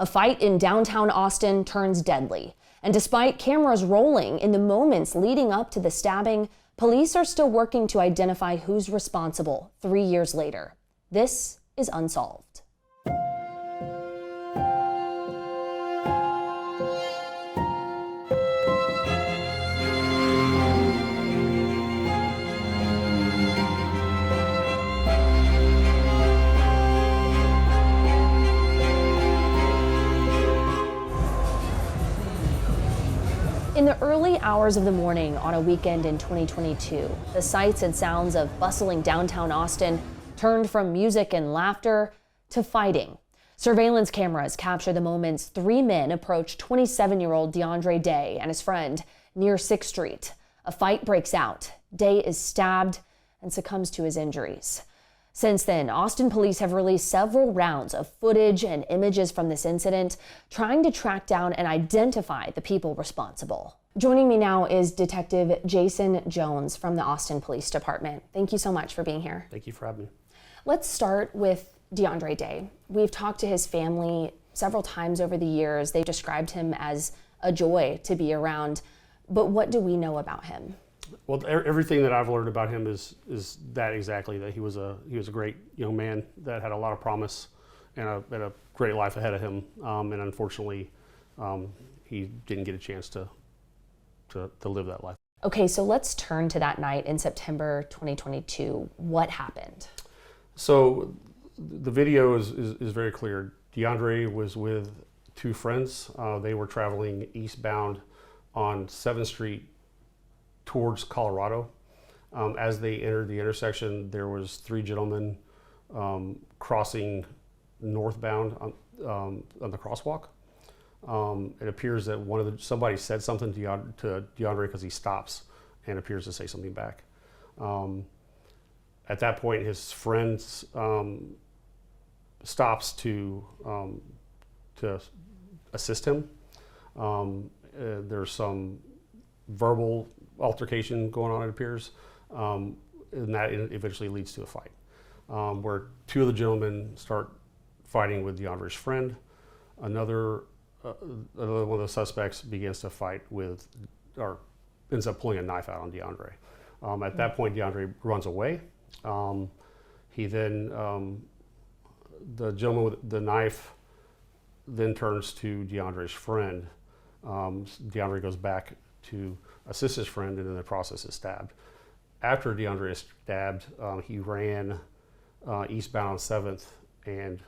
A fight in downtown Austin turns deadly. And despite cameras rolling in the moments leading up to the stabbing, police are still working to identify who's responsible 3 years later. This is Unsolved. In the early hours of the morning on a weekend in 2022, the sights and sounds of bustling downtown Austin turned from music and laughter to fighting. Surveillance cameras capture the moments 3 men approach 27-year-old DeAndre Day and his friend near 6th Street. A fight breaks out. Day is stabbed and succumbs to his injuries. Since then, Austin police have released several rounds of footage and images from this incident, trying to track down and identify the people responsible. Joining me now is Detective Jason Jones from the Austin Police Department. Thank you so much for being here. Thank you for having me. Let's start with DeAndre Day. We've talked to his family several times over the years. They described him as a joy to be around. But what do we know about him? Well, everything that I've learned about him is that exactly, that he was a great young man that had a lot of promise and a great life ahead of him. And unfortunately, he didn't get a chance to live that life. Okay, so let's turn to that night in September 2022. What happened? So the video is very clear. DeAndre was with 2 friends. They were traveling eastbound on 7th Street towards Colorado. As they entered the intersection, there was 3 gentlemen crossing northbound on the crosswalk. It appears that somebody said something to DeAndre because he stops and appears to say something back. At that point, his friend stops to assist him. There's some verbal altercation going on, it appears, and that eventually leads to a fight, where 2 of the gentlemen start fighting with DeAndre's friend. Another one of the suspects begins to fight with, or ends up pulling a knife out on DeAndre. At that point, DeAndre runs away. He then, the gentleman with the knife then turns to DeAndre's friend. DeAndre goes back to assist his friend, and in the process is stabbed. After DeAndre is stabbed, he ran eastbound on 7th and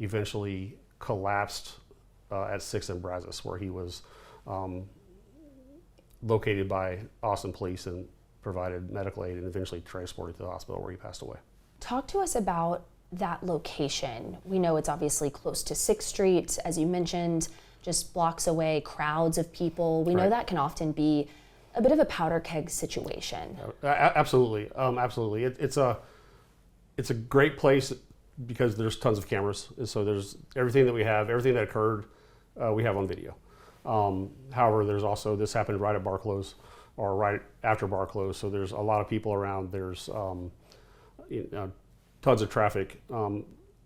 eventually collapsed at 6th and Brazos, where he was located by Austin police and provided medical aid and eventually transported to the hospital, where he passed away. Talk to us about that location. We know it's obviously close to 6th Street, as you mentioned, just blocks away, crowds of people. We know that can often be a bit of a powder keg situation. Absolutely, absolutely. It's a great place because there's tons of cameras, and so there's everything that we have, everything that occurred, we have on video. However, there's also, this happened right at bar close or right after bar close, so there's a lot of people around. There's tons of traffic,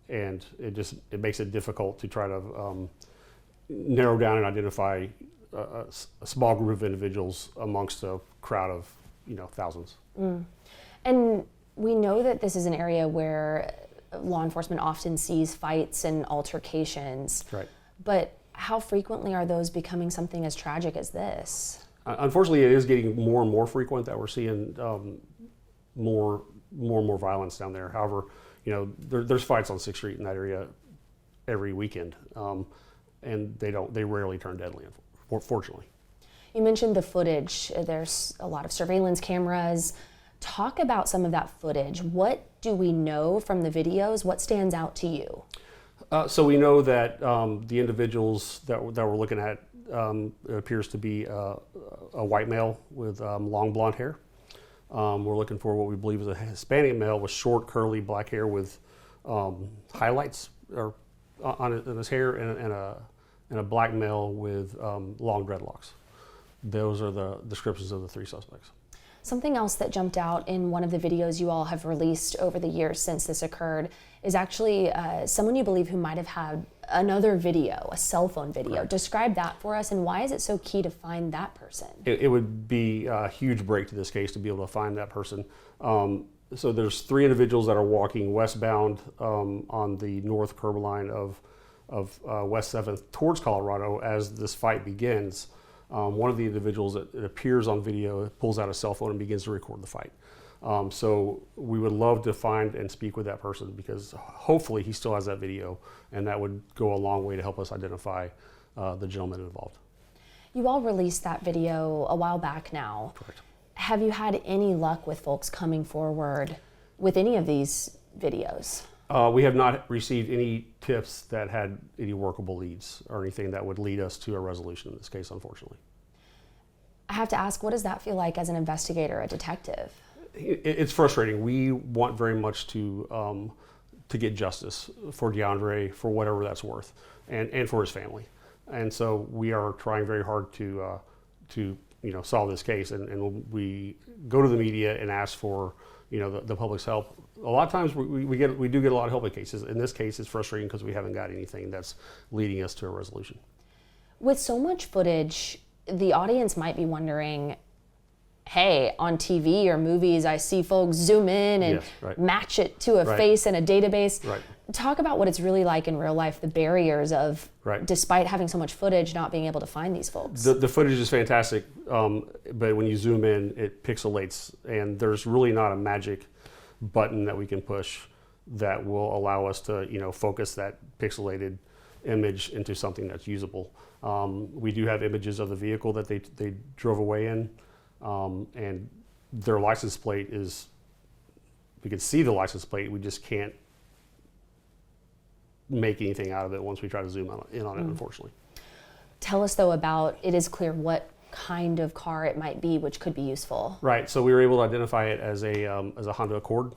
and it makes it difficult to try to narrow down and identify a small group of individuals amongst a crowd of thousands. And we know that this is an area where law enforcement often sees fights and altercations. Right. But how frequently are those becoming something as tragic as this? Unfortunately, it is getting more and more frequent that we're seeing more and more violence down there. However, there's fights on 6th Street in that area every weekend. And they rarely turn deadly, fortunately. You mentioned the footage. There's a lot of surveillance cameras. Talk about some of that footage. What do we know from the videos? What stands out to you? So we know that the individuals that we're looking at, it appears to be a white male with long blonde hair. We're looking for what we believe is a Hispanic male with short, curly black hair with highlights on his hair, and a black male with long dreadlocks. Those are the descriptions of the 3 suspects. Something else that jumped out in one of the videos you all have released over the years since this occurred is actually someone you believe who might have had another video, a cell phone video. Correct. Describe that for us, and why is it so key to find that person? It would be a huge break to this case to be able to find that person. So there's 3 individuals that are walking westbound on the north curb line of West 7th towards Colorado as this fight begins. One of the individuals, it appears on video, pulls out a cell phone and begins to record the fight. So we would love to find and speak with that person, because hopefully he still has that video, and that would go a long way to help us identify the gentleman involved. You all released that video a while back now. Correct. Have you had any luck with folks coming forward with any of these videos? We have not received any tips that had any workable leads or anything that would lead us to a resolution in this case, unfortunately. I have to ask, what does that feel like as an investigator, a detective? It's frustrating. We want very much to get justice for DeAndre for whatever that's worth, and for his family. And so we are trying very hard to solve this case. And we go to the media and ask for the public's help. A lot of times we do get a lot of help in cases. In this case, it's frustrating because we haven't got anything that's leading us to a resolution. With so much footage, the audience might be wondering, hey, on TV or movies, I see folks zoom in and Yes, right. match it to a Right. face in a database. Right. Talk about what it's really like in real life, the barriers of, Right. despite having so much footage, not being able to find these folks. The footage is fantastic, but when you zoom in, it pixelates, and there's really not a magic button that we can push that will allow us to focus that pixelated image into something that's usable. We do have images of the vehicle that they drove away in, and their license plate is, we can see the license plate, we just can't make anything out of it once we try to zoom in on it, unfortunately. Tell us, though, about, it is clear what kind of car it might be, which could be useful. Right, so we were able to identify it as a Honda Accord.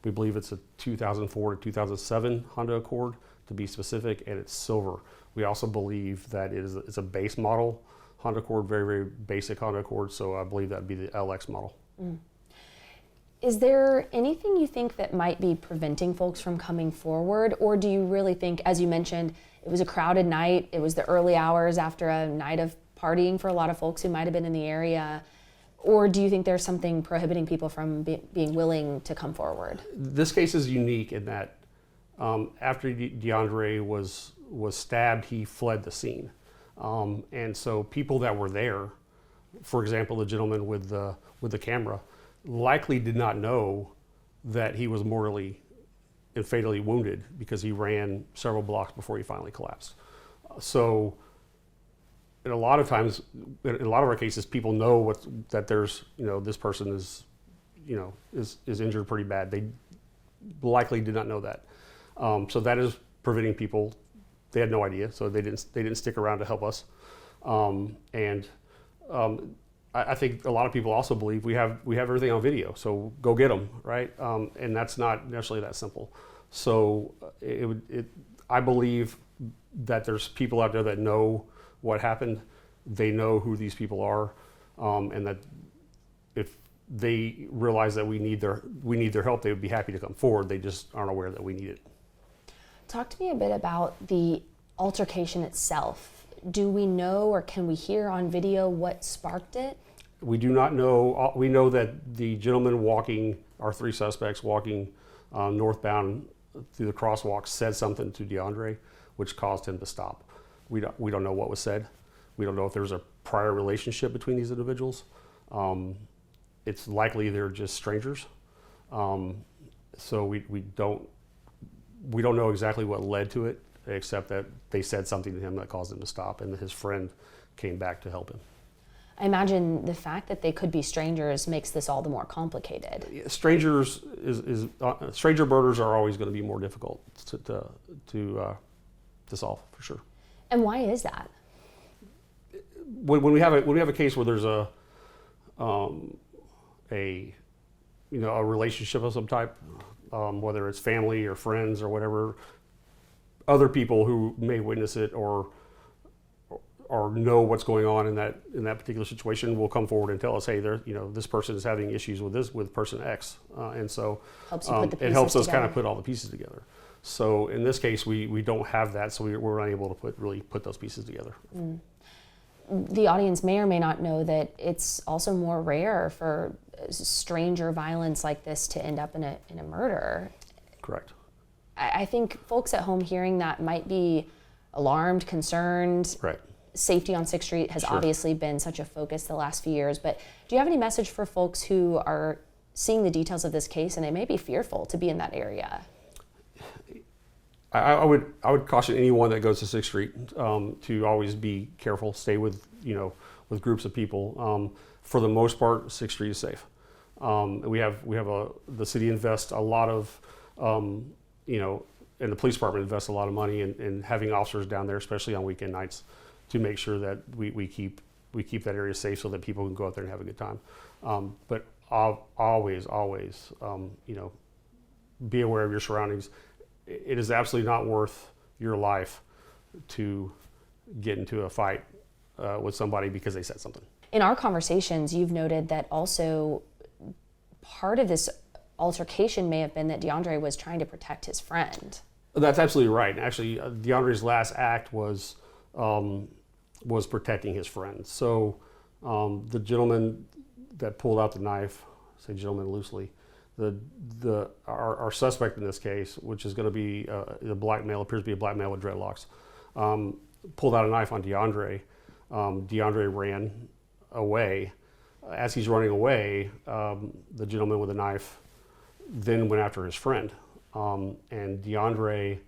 We believe it's a 2004 to 2007 Honda Accord, to be specific, and it's silver. We also believe that it's a base model Honda Accord, very, very basic Honda Accord, so I believe that would be the LX model. Is there anything you think that might be preventing folks from coming forward, or do you really think, as you mentioned, it was a crowded night, it was the early hours after a night of partying for a lot of folks who might have been in the area, or do you think there's something prohibiting people from being willing to come forward? This case is unique in that after DeAndre was stabbed, he fled the scene. And so people that were there, for example, the gentleman with the camera, likely did not know that he was mortally and fatally wounded, because he ran several blocks before he finally collapsed. So in a lot of times, in a lot of our cases, people know that there's, this person is injured pretty bad. They likely did not know that. So that is preventing people. They had no idea, so they didn't stick around to help us. I think a lot of people also believe we have everything on video, so go get them, right? And that's not necessarily that simple. So I believe that there's people out there that know what happened. They know who these people are, and that if they realize that we need their help, they would be happy to come forward. They just aren't aware that we need it. Talk to me a bit about the altercation itself. Do we know, or can we hear on video what sparked it? We do not know. We know that the gentleman our 3 suspects walking northbound through the crosswalk said something to DeAndre, which caused him to stop. We don't know what was said. We don't know if there's a prior relationship between these individuals. It's likely they're just strangers. So we don't know exactly what led to it, except that they said something to him that caused him to stop, and his friend came back to help him. I imagine the fact that they could be strangers makes this all the more complicated. Stranger murders are always going to be more difficult to solve, for sure. And why is that? When we have a case where there's a relationship of some type, whether it's family or friends or whatever, other people who may witness it or or know what's going on in that particular situation will come forward and tell us, hey, this person is having issues with person X, and so it helps us kind of put all the pieces together. So in this case, we don't have that, so we're not able to put those pieces together. Mm. The audience may or may not know that it's also more rare for stranger violence like this to end up in a murder. Correct. I think folks at home hearing that might be alarmed, concerned. Right. Safety on 6th Street has obviously been such a focus the last few years, but do you have any message for folks who are seeing the details of this case and they may be fearful to be in that area? I would caution anyone that goes to 6th Street to always be careful, stay with groups of people. For the most part, 6th Street is safe. The city invests a lot of, and the police department invests a lot of money in having officers down there, especially on weekend nights, to make sure that we keep that area safe so that people can go out there and have a good time. But always, be aware of your surroundings. It is absolutely not worth your life to get into a fight with somebody because they said something. In our conversations, you've noted that also part of this altercation may have been that DeAndre was trying to protect his friend. That's absolutely right. Actually, DeAndre's last act was protecting his friend. So the gentleman that pulled out the knife, say gentleman loosely, our suspect in this case, which is going to be a black male, appears to be a black male with dreadlocks, pulled out a knife on DeAndre. DeAndre ran away. As he's running away, the gentleman with the knife then went after his friend. And DeAndre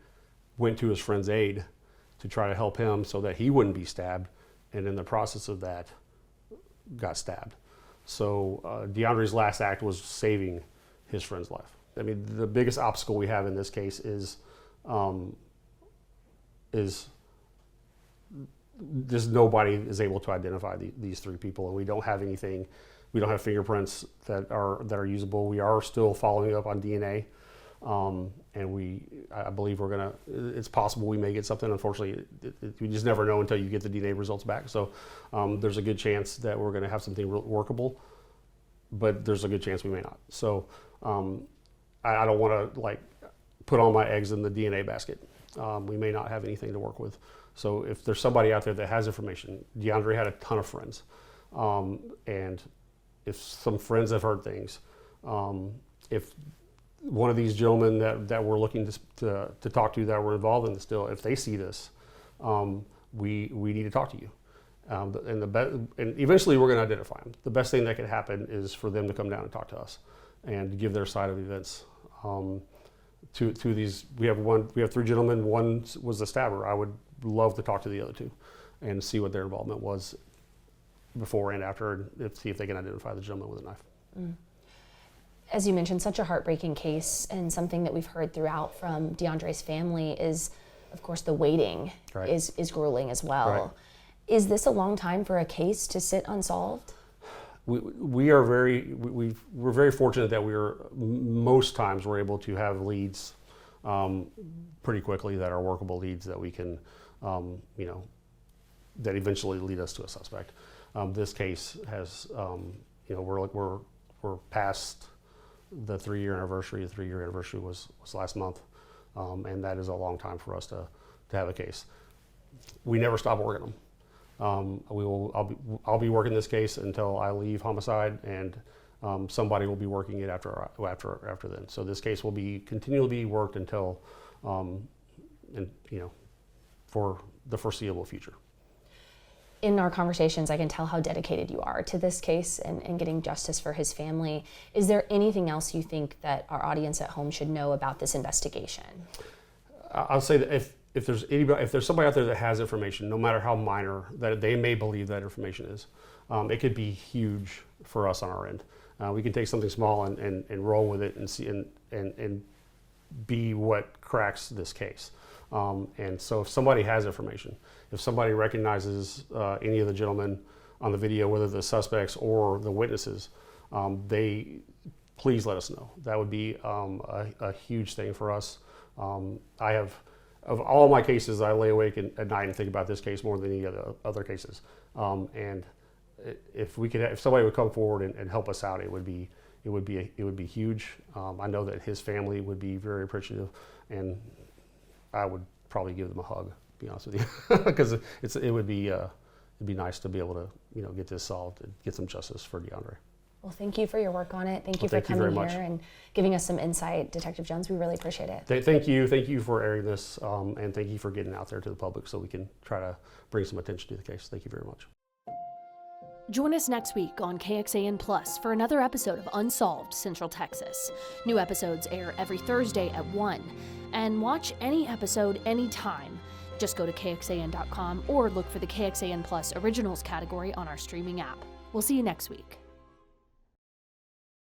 went to his friend's aid to try to help him so that he wouldn't be stabbed. And in the process of that, got stabbed. So DeAndre's last act was saving his friend's life. I mean, the biggest obstacle we have in this case is just nobody is able to identify these three people, and we don't have anything. We don't have fingerprints that are usable. We are still following up on DNA, and I believe it's possible we may get something. Unfortunately, you just never know until you get the DNA results back. So there's a good chance that we're gonna have something workable, but there's a good chance we may not. So I don't want to put all my eggs in the DNA basket. We may not have anything to work with. So if there's somebody out there that has information, DeAndre had a ton of friends, and if some friends have heard things, if one of these gentlemen that we're looking to talk to that were involved in this deal, if they see this, we need to talk to you. And eventually we're going to identify them. The best thing that could happen is for them to come down and talk to us and give their side of events. To these, we have three gentlemen. One was the stabber. I would love to talk to the other two and see what their involvement was before and after, and see if they can identify the gentleman with a knife. Mm. As you mentioned, such a heartbreaking case, and something that we've heard throughout from DeAndre's family is, of course, the waiting is grueling as well. Right. Is this a long time for a case to sit unsolved? We're very fortunate that most times we're able to have leads pretty quickly that are workable leads that we can, that eventually lead us to a suspect. This case has, we're past the 3-year anniversary. The 3-year anniversary was last month, and that is a long time for us to have a case. We never stop working them. I'll be working this case until I leave homicide, and somebody will be working it after then. So this case will be continually worked until, for the foreseeable future. In our conversations, I can tell how dedicated you are to this case and getting justice for his family. Is there anything else you think that our audience at home should know about this investigation? I'll say that if there's somebody out there that has information, no matter how minor that they may believe that information is, it could be huge for us on our end. We can take something small and roll with it and see and be what cracks this case. And so if somebody has information, if somebody recognizes any of the gentlemen on the video, whether the suspects or the witnesses, please let us know. That would be a huge thing for us. of all my cases, I lay awake at night and think about this case more than any other cases. And if somebody would come forward and help us out, it would be huge. I know that his family would be very appreciative, and I would probably give them a hug, to be honest with you, because it'd be nice to be able to get this solved and get some justice for DeAndre. Well, thank you for your work on it. Thank you for coming here and giving us some insight, Detective Jones. We really appreciate it. Thank you for airing this, and thank you for getting out there to the public so we can try to bring some attention to the case. Thank you very much. Join us next week on KXAN Plus for another episode of Unsolved Central Texas. New episodes air every Thursday at 1. And watch any episode anytime. Just go to KXAN.com or look for the KXAN Plus Originals category on our streaming app. We'll see you next week.